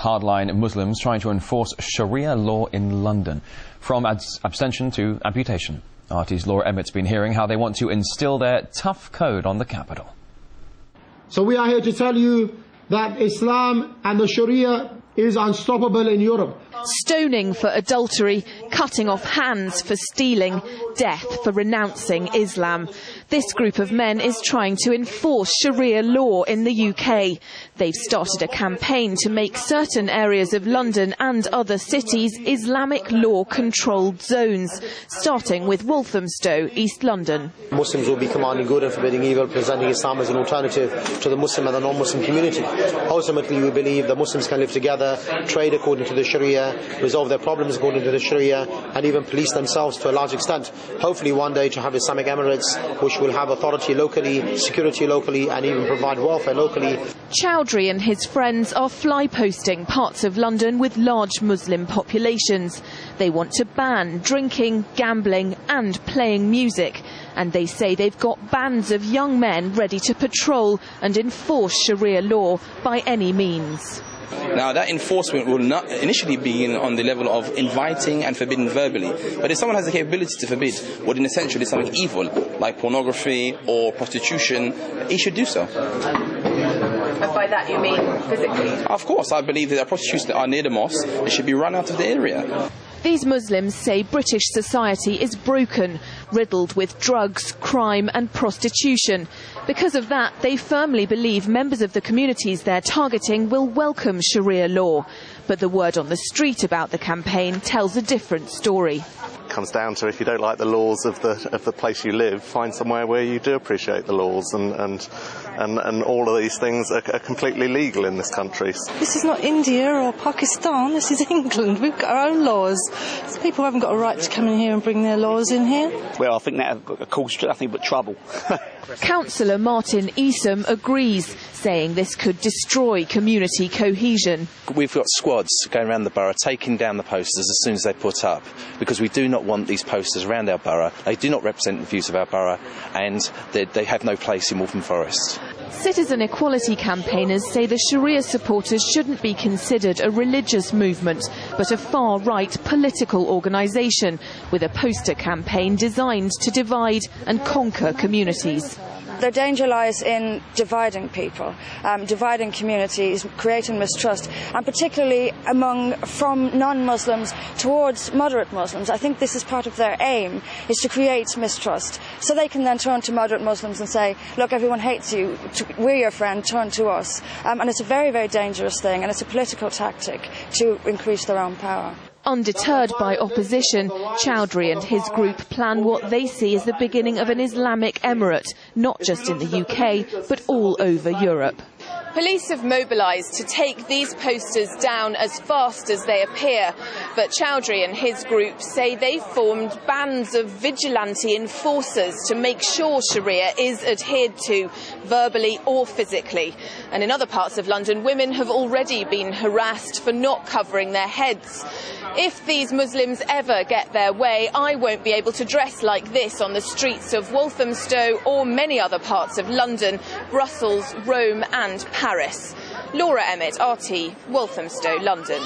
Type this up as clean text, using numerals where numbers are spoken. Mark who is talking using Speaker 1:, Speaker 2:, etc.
Speaker 1: hardline Muslims trying to enforce Sharia law in London. From abstention to amputation. RT's Laura Emmett's been hearing how they want to instill their tough code on the capital.
Speaker 2: So we are here to tell you that Islam and the Sharia is unstoppable in Europe.
Speaker 3: Stoning for adultery, cutting off hands for stealing, death for renouncing Islam. This group of men is trying to enforce Sharia law in the UK. They've started a campaign to make certain areas of London and other cities Islamic law-controlled zones, starting with Walthamstow, East London.
Speaker 4: Muslims will be commanding good and forbidding evil, presenting Islam as an alternative to the Muslim and the non-Muslim community. Ultimately, we believe that Muslims can live together, trade according to the Sharia, resolve their problems according to the Sharia, and even police themselves to a large extent. Hopefully one day to have Islamic Emirates which will have authority locally, security locally, and even provide welfare locally.
Speaker 3: Chowdhury and his friends are fly-posting parts of London with large Muslim populations. They want to ban drinking, gambling and playing music. And they say they've got bands of young men ready to patrol and enforce Sharia law by any means.
Speaker 5: Now, that enforcement will not initially be on the level of inviting and forbidding verbally. But if someone has the capability to forbid what in essentially is something evil, like pornography or prostitution, he should do so.
Speaker 3: And by that you mean physically?
Speaker 5: Of course, I believe that prostitutes that are near the mosque, they should be run out of the area.
Speaker 3: These Muslims say British society is broken, riddled with drugs, crime and prostitution. Because of that, they firmly believe members of the communities they're targeting will welcome Sharia law. But the word on the street about the campaign tells a different story.
Speaker 6: It comes down to, if you don't like the laws of the place you live, find somewhere where you do appreciate the laws, and all of these things are completely legal in this country.
Speaker 7: This is not India or Pakistan, this is England. We've got our own laws. So people haven't got a right to come in here and bring their laws in here.
Speaker 8: Well, I think that would cause nothing but trouble.
Speaker 3: Councillor Martin Esom agrees, saying this could destroy community cohesion.
Speaker 9: We've got squads going around the borough taking down the posters as soon as they put up, because we do not want these posters around our borough. They do not represent the views of our borough, and they have no place in Waltham Forest.
Speaker 3: Citizen equality campaigners say the Sharia supporters shouldn't be considered a religious movement, but a far-right political organisation with a poster campaign designed to divide and conquer communities.
Speaker 10: The danger lies in dividing people, dividing communities, creating mistrust, and particularly from non-Muslims towards moderate Muslims. I think this is part of their aim, is to create mistrust. So they can then turn to moderate Muslims and say, look, everyone hates you, we're your friend, turn to us. And it's a very, very dangerous thing, and it's a political tactic to increase their own power.
Speaker 3: Undeterred by opposition, Chowdhury and his group plan what they see as the beginning of an Islamic emirate, not just in the UK, but all over Europe. Police have mobilised to take these posters down as fast as they appear, but Chowdhury and his group say they formed bands of vigilante enforcers to make sure Sharia is adhered to, verbally or physically. And in other parts of London, women have already been harassed for not covering their heads. If these Muslims ever get their way, I won't be able to dress like this on the streets of Walthamstow or many other parts of London, Brussels, Rome and Paris. Laura Emmett, RT, Walthamstow, London.